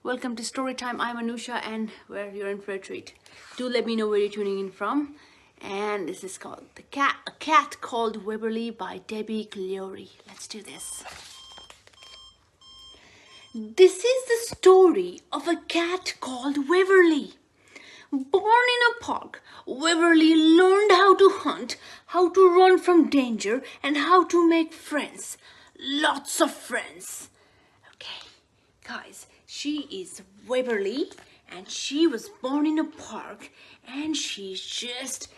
Welcome to Storytime. I'm Anusha and you're in for a treat. Do let me know where you're tuning in from. And this is called A Cat Called Waverley by Debi Gliori. Let's do this. This is the story of a cat called Waverley. Born in a park, Waverley learned how to hunt, how to run from danger, and how to make friends. Lots of friends. Okay, guys, she is Waverley and she was born in a park and she is just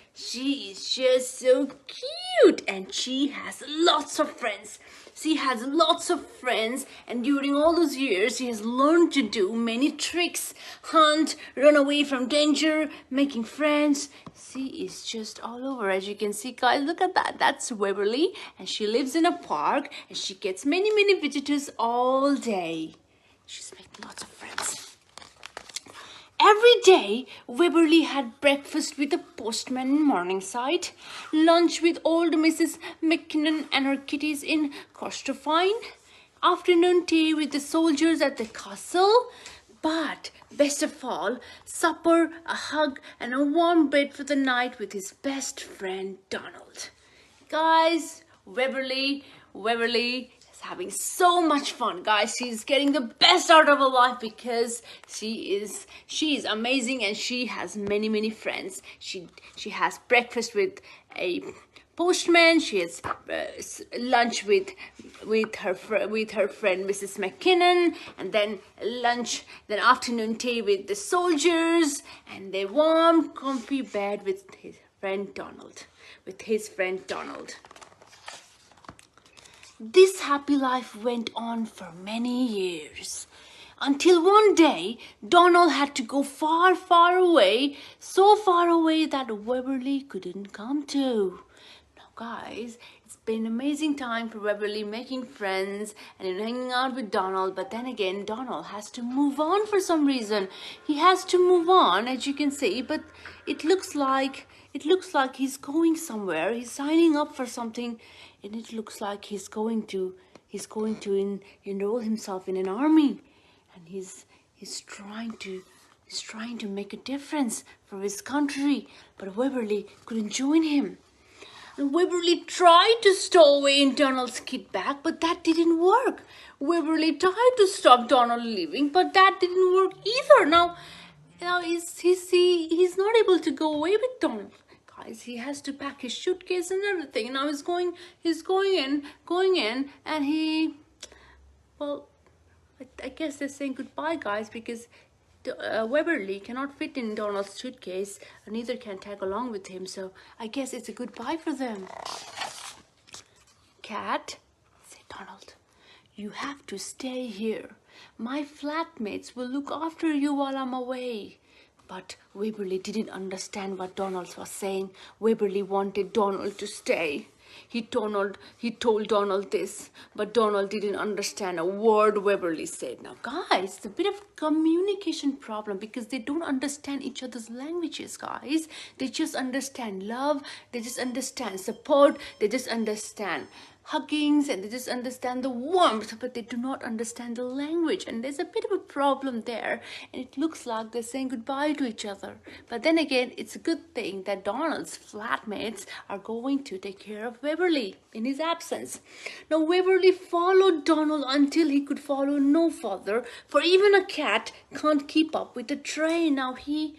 so cute and she has lots of friends. She has lots of friends and during all those years she has learned to do many tricks, hunt, run away from danger, making friends. She is just all over. As you can see, guys, look at that. That's Waverley and she lives in a park and she gets many visitors all day. She's making lots of friends. Every day, Waverley had breakfast with the postman in Morningside, lunch with old Mrs. McKinnon and her kitties in Corstorphine, afternoon tea with the soldiers at the castle, but best of all, supper, a hug, and a warm bed for the night with his best friend Donald. Guys, Waverley is having so much fun, guys. She's getting the best out of her life because she is amazing and she has many friends. She has breakfast with a postman. She has lunch with her friend Mrs. McKinnon, and then then afternoon tea with the soldiers, and the warm comfy bed with his friend Donald. This happy life went on for many years, until one day Donald had to go far away, so far away that Waverley couldn't come to. Now guys, it's been an amazing time for Waverley, making friends and hanging out with Donald, but then again Donald has to move on for some reason. He has to move on, as you can see, but it looks like he's going somewhere. He's signing up for something, and it looks like he's going to enroll himself in an army, and he's trying to make a difference for his country. But Waverley couldn't join him. And Waverley tried to stow away in Donald's kit bag, but that didn't work. Waverley tried to stop Donald leaving, but that didn't work either. Now he's not able to go away with Donald. Guys, he has to pack his suitcase and everything. Now he's going in, and I guess they're saying goodbye, guys, because Waverley cannot fit in Donald's suitcase, and neither can tag along with him. So I guess it's a goodbye for them. Cat, said Donald, you have to stay here. My flatmates will look after you while I'm away. But Waverley didn't understand what Donald was saying. Waverley wanted Donald to stay. He told Donald this, but Donald didn't understand a word Waverley said. Now, guys, it's a bit of a communication problem because they don't understand each other's languages, guys. They just understand love. They just understand support. They just understand huggings, and they just understand the warmth, but they do not understand the language, and there's a bit of a problem there, and it looks like they're saying goodbye to each other. But then again, it's a good thing that Donald's flatmates are going to take care of Waverley in his absence. Now Waverley followed Donald until he could follow no further, for even a cat can't keep up with a train. Now he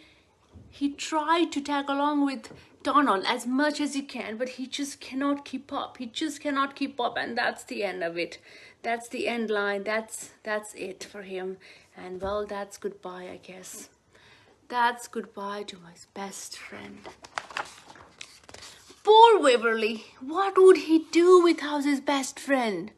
tried to tag along with Donald as much as he can, but he just cannot keep up. And that's the end of it. That's the end line. That's it for him. And well, that's goodbye, I guess. That's goodbye to my best friend. Poor Waverley. What would he do without his best friend?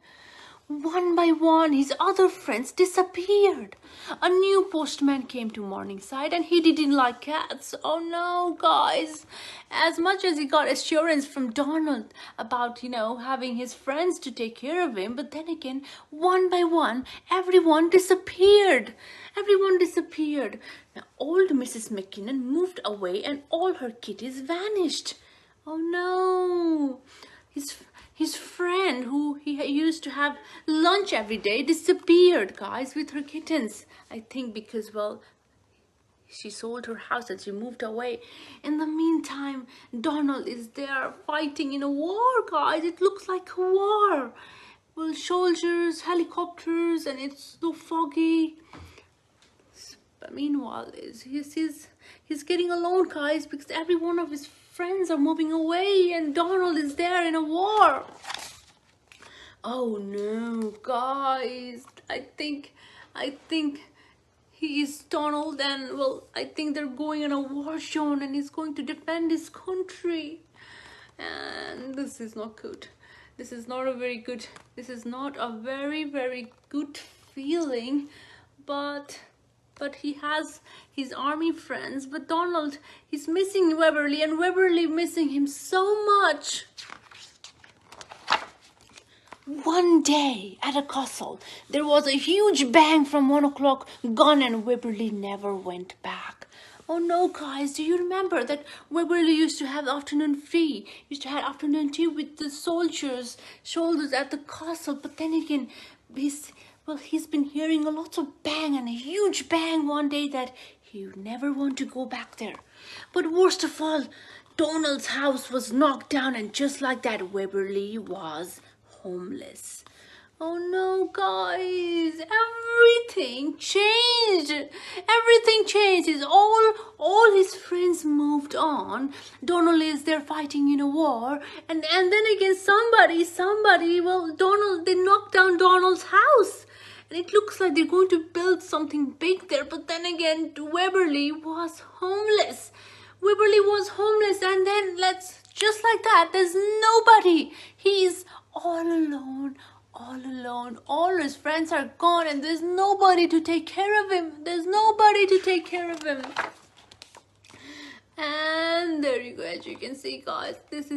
One by one, his other friends disappeared. A new postman came to Morningside and he didn't like cats. Oh no, guys. As much as he got assurance from Donald about, having his friends to take care of him, but then again, one by one, everyone disappeared. Now, old Mrs. McKinnon moved away and all her kitties vanished. Oh no. his friend who he used to have lunch every day disappeared, guys, with her kittens. I think because, well, she sold her house and she moved away. In the meantime, Donald is there fighting in a war, guys. It looks like a war. Well, soldiers, helicopters, and it's so foggy. But meanwhile, he's getting alone, guys, because every one of his friends are moving away and Donald is there in a war. Oh no, guys, I think he is Donald, and well, I think they're going in a war zone and he's going to defend his country. And this is not good. This is not a very good very good feeling. But he has his army friends, but Donald, he's missing Waverley, and Waverley missing him so much. One day at a castle, there was a huge bang from 1 o'clock gun, and Waverley never went back. Oh no, guys, do you remember that Waverley used to have afternoon free, used to have afternoon tea with the soldiers at the castle, but then again, he's been hearing a lot of bang, and a huge bang one day, that he would never want to go back there. But worst of all, Donald's house was knocked down, and just like that, Waverley was homeless. Oh no, guys, everything changed. All his friends moved on. Donald is there fighting in a war, and then again somebody, well, they knocked down Donald's house, and it looks like they're going to build something big there. But then again, Waverley was homeless. And then just like that, there's nobody. He's all alone. All his friends are gone, and there's nobody to take care of him. And there you go. As you can see, guys, it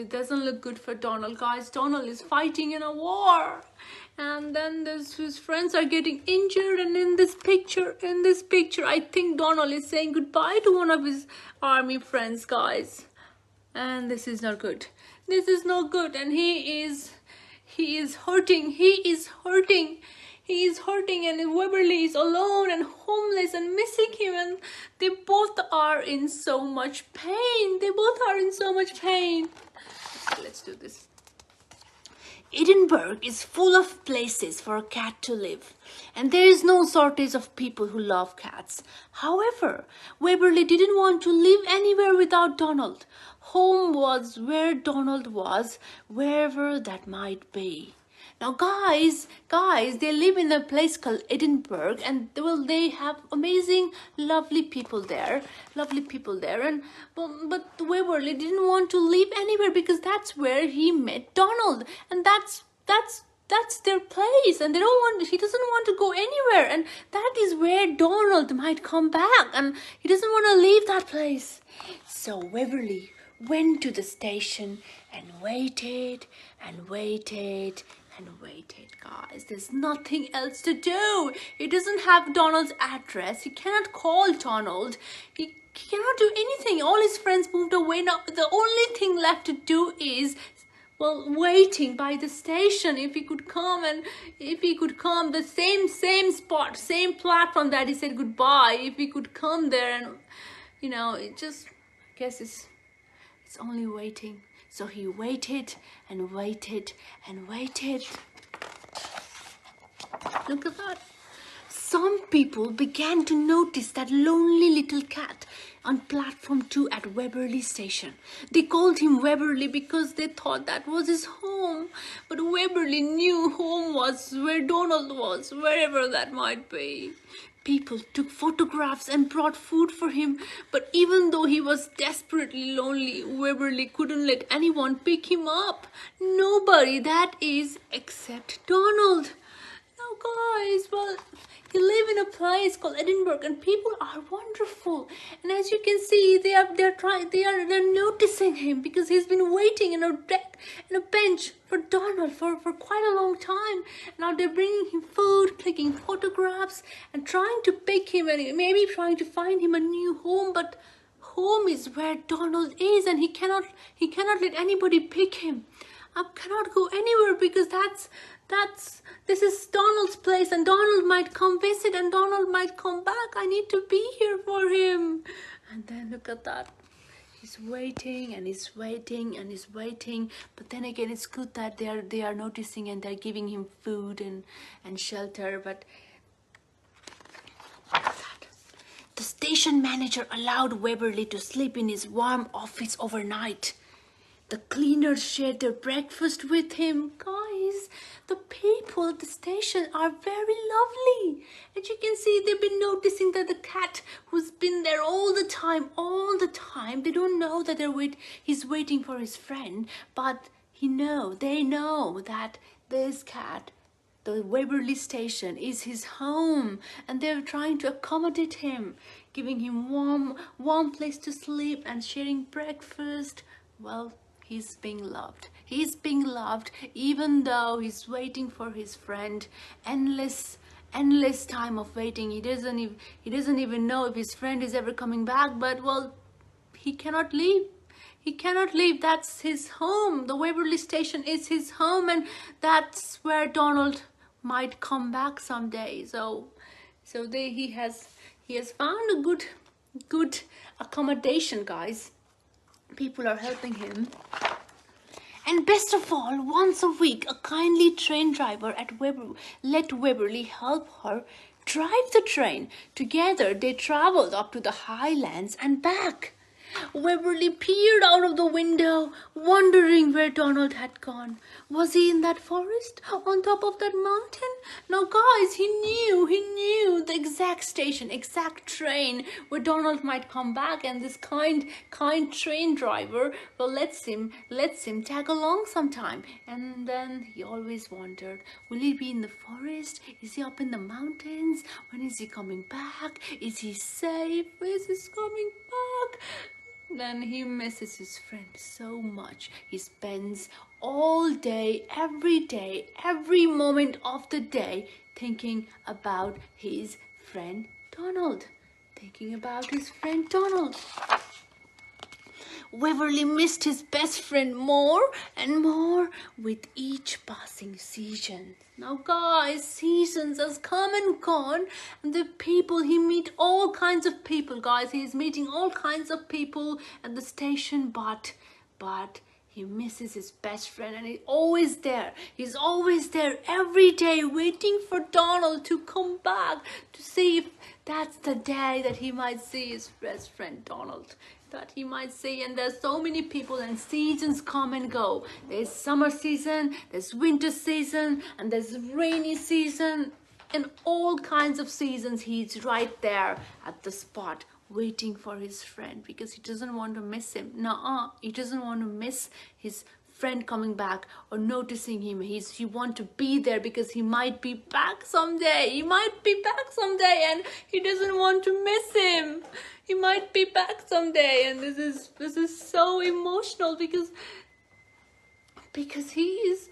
doesn't look good for Donald, guys. Donald is fighting in a war, and then his friends are getting injured. And in this picture, I think Donald is saying goodbye to one of his army friends, guys. And this is not good. And he is hurting. And Waverley is alone and homeless and missing him, and they both are in so much pain. Let's do this. Edinburgh is full of places for a cat to live, and there is no shortage of people who love cats. However, Waverley didn't want to live anywhere without Donald. Home was where Donald was, wherever that might be. Now, guys, they live in a place called Edinburgh, and they have amazing, lovely people there. And but Waverley didn't want to live anywhere, because that's where he met Donald, and that's their place, and he doesn't want to go anywhere, and that is where Donald might come back, and he doesn't want to leave that place. So Waverley went to the station and waited, guys. There's nothing else to do. He doesn't have Donald's address. He cannot call Donald. He cannot do anything. All his friends moved away. Now the only thing left to do is, well, waiting by the station. If he could come the same spot, same platform that he said goodbye, if he could come there, and it just, I guess it's only waiting. So he waited and waited. Look at that. Some people began to notice that lonely little cat on platform 2 at Waverley station. They called him Waverley because they thought that was his home. But Waverley knew home was where Donald was, wherever that might be. People took photographs and brought food for him, but even though he was desperately lonely, Waverley couldn't let anyone pick him up. Nobody, that is, except Donald. Now, guys, well, he live in a place called Edinburgh, and people are wonderful. And as you can see, they're noticing him, because he's been waiting in a bench for Donald for quite a long time. Now they're bringing him food, clicking photographs, and trying to pick him, and maybe trying to find him a new home. But home is where Donald is, and he cannot let anybody pick him. I cannot go anywhere because this is Donald's place, and Donald might come visit, and Donald might come back. I need to be here for him. And then look at that. He's waiting and he's waiting and he's waiting. But then again, it's good that they are noticing and they're giving him food and shelter. But the station manager allowed Waverley to sleep in his warm office overnight. The cleaners shared their breakfast with him. Guys, the people at the station are very lovely. As you can see, they've been noticing that the cat who's been there all the time, they don't know that he's waiting for his friend, but they know that this cat, the Waverley station, is his home, and they're trying to accommodate him, giving him warm place to sleep and sharing breakfast. Well, he's being loved. He's being loved even though he's waiting for his friend. Endless time of waiting. He doesn't even know if his friend is ever coming back, but well, he cannot leave. He cannot leave. That's his home. The Waverley station is his home, and that's where Donald might come back someday. So he has found a good accommodation, guys. People are helping him. And best of all, once a week, a kindly train driver let Waverley help her drive the train. Together, they travelled up to the Highlands and back. Waverley peered out of the window, wondering where Donald had gone. Was he in that forest, on top of that mountain? No, guys, he knew the exact station, exact train where Donald might come back, and this kind train driver, well, lets him tag along sometime. And then he always wondered, will he be in the forest? Is he up in the mountains? When is he coming back? Is he safe? Is he coming back? Then he misses his friend so much. He spends all day, every moment of the day thinking about his friend Donald. Waverley missed his best friend more and more with each passing season. Now guys, seasons has come and gone, and the people, he meet all kinds of people, guys. He's meeting all kinds of people at the station, but he misses his best friend, and he's always there every day waiting for Donald to come back to see if that's the day that he might see his best friend Donald. And there's so many people, and seasons come and go. There's summer season, there's winter season, and there's rainy season, and all kinds of seasons. He's right there at the spot waiting for his friend because he doesn't want to miss him. He doesn't want to miss his friend coming back or noticing him. He want to be there because he might be back someday. And he doesn't want to miss him. He might be back someday, and this is so emotional because he's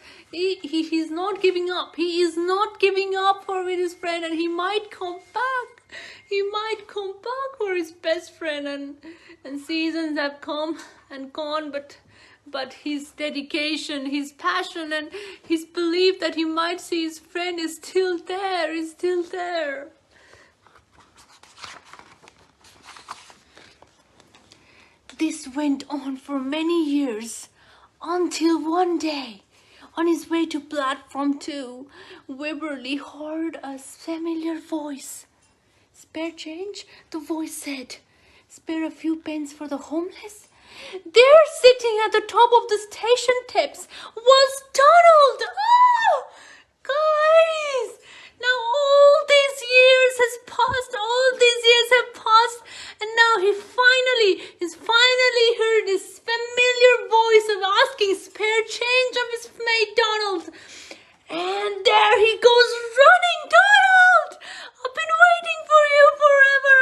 not giving up. He is not giving up for his friend, and he might come back. He might come back for his best friend, and seasons have come and gone, but his dedication, his passion, and his belief that he might see his friend is still there. This went on for many years, until one day, on his way to platform 2, Waverley heard a familiar voice. "Spare change?" the voice said. "Spare a few pence for the homeless?" There, sitting at the top of the station steps, was Donald. Oh, guys! Now all these years have passed, and now he's finally heard this familiar voice of asking spare change of his mate Donald. And there he goes running. "Donald! I've been waiting for you forever.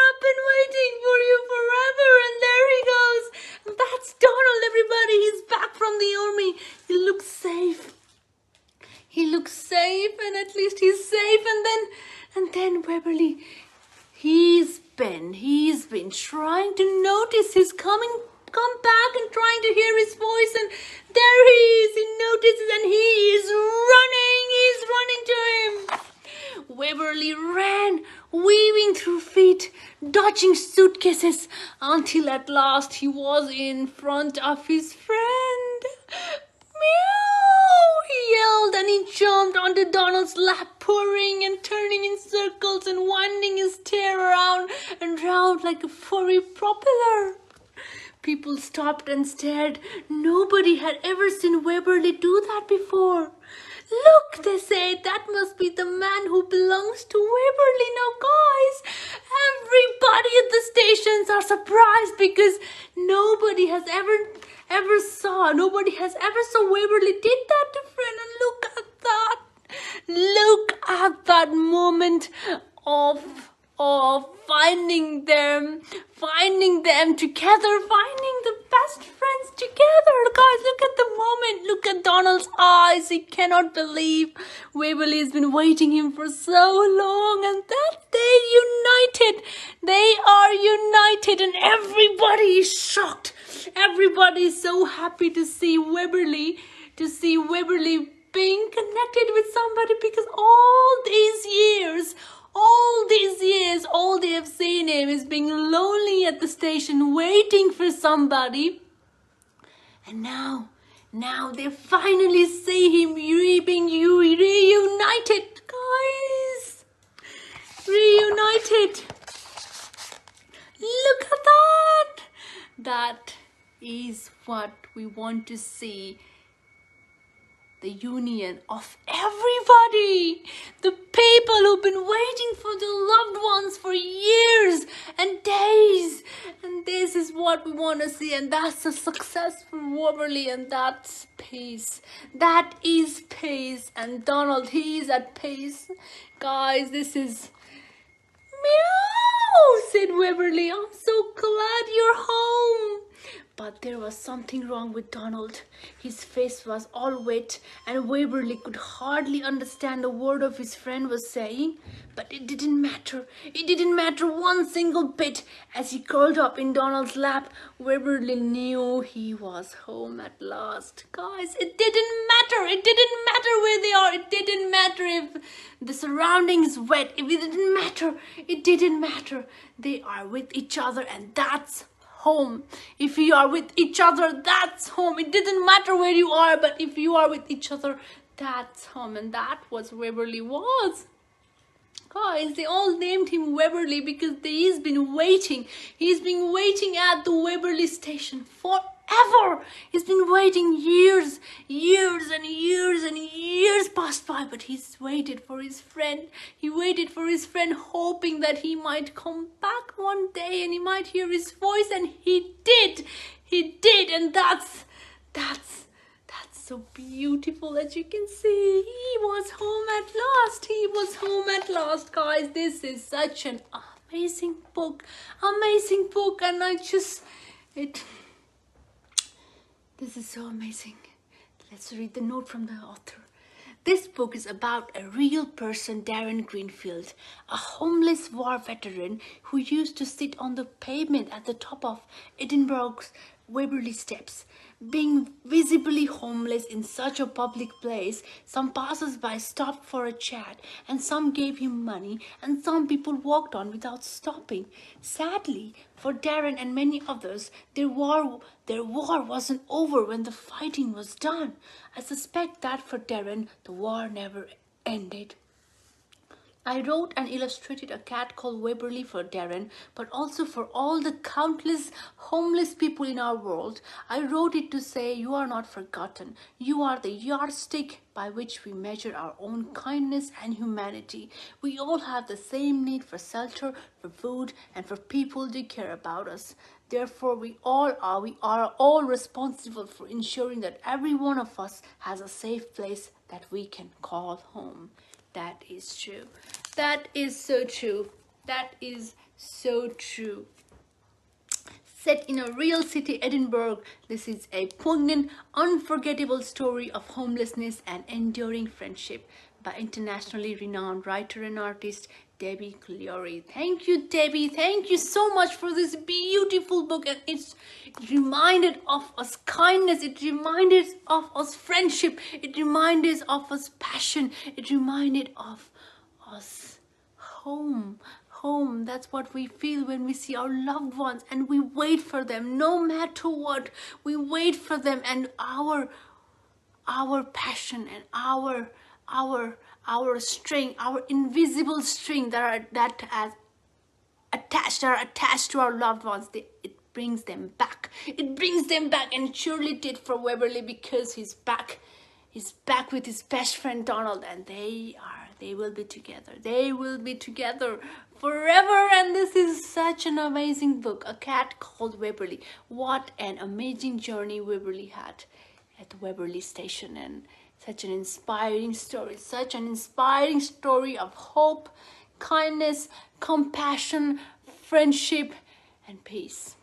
And there he goes. And that's Donald, everybody. He's back from the army. He looks safe, and at least he's safe. And then Waverley, he's He's been trying to notice his come back and trying to hear his voice, and there he is. He notices and he is running. He's running to him. Waverley ran, weaving through feet, dodging suitcases, until at last he was in front of his friend. Meow! He yelled and he jumped onto Donald's lap, purring and turning in circles and winding his tail around and round like a furry propeller. People stopped and stared. Nobody had ever seen Waverley do that before. Look, they said, that must be the man who belongs to Waverley now, guys. Everybody at the stations are surprised because nobody has ever saw Waverley did that to friend. And look at that moment of finding them together, finding the best friends together. Guys, look at the moment. Look at Donald's eyes. He cannot believe Waverley has been waiting him for so long, and that they are united, and everybody is shocked. Everybody is so happy to see Waverley being connected with somebody, because all they have seen him is being lonely at the station, waiting for somebody. And now they finally see him being reunited, guys. Reunited. Look at that. That is what we want to see. The union of everybody, the people who've been waiting for their loved ones for years and days, and this is what we want to see, and that's a success for Waverley, and that's peace. That is peace, and Donald, he is at peace. Guys, this is meow, said Waverley. I'm so glad you're home. But there was something wrong with Donald. His face was all wet, and Waverley could hardly understand a word of his friend was saying. But it didn't matter. It didn't matter one single bit. As he curled up in Donald's lap, Waverley knew he was home at last. Guys, it didn't matter. It didn't matter where they are. It didn't matter if the surrounding is wet. If it didn't matter. It didn't matter. They are with each other, and that's home. If you are with each other, that's home. It didn't matter where you are, but if you are with each other, that's home. And that was Waverley was. Guys, they all named him Waverley because he's been waiting. He's been waiting at the Waverley station forever. He's been waiting years and years passed by, but he's waited for his friend. He waited for his friend, hoping that he might come back one day and he might hear his voice, and he did. He did, and that's so beautiful. As you can see, he was home at last. He was home at last, guys. This is such an amazing book, and this is so amazing. Let's read the note from the author. This book is about a real person, Darren Greenfield, a homeless war veteran who used to sit on the pavement at the top of Edinburgh's Waverley Steps. Being visibly homeless in such a public place, some passers-by stopped for a chat, and some gave him money, and some people walked on without stopping. Sadly, for Darren and many others, their war wasn't over when the fighting was done. I suspect that for Darren, the war never ended. I wrote and illustrated A Cat Called Waverley for Darren, but also for all the countless homeless people in our world. I wrote it to say you are not forgotten. You are the yardstick by which we measure our own kindness and humanity. We all have the same need for shelter, for food, and for people to care about us. Therefore, we are all responsible for ensuring that every one of us has a safe place that we can call home. That is true. That is so true. That is so true. Set in a real city, Edinburgh, this is a poignant, unforgettable story of homelessness and enduring friendship by internationally renowned writer and artist Debi Gliori. Thank you, Debi. Thank you so much for this beautiful book. And it reminded of us kindness. It reminded of us friendship. It reminded of us passion. It reminded of us home. Home. That's what we feel when we see our loved ones and we wait for them. No matter what, we wait for them, and our passion and our string, our invisible string that are attached to our loved ones, it brings them back. It brings them back, and surely did for Waverley, because he's back with his best friend Donald, and they will be together. They will be together forever. And this is such an amazing book, A Cat Called Waverley. What an amazing journey Waverley had at the Waverley station, and such an inspiring story of hope, kindness, compassion, friendship, and peace.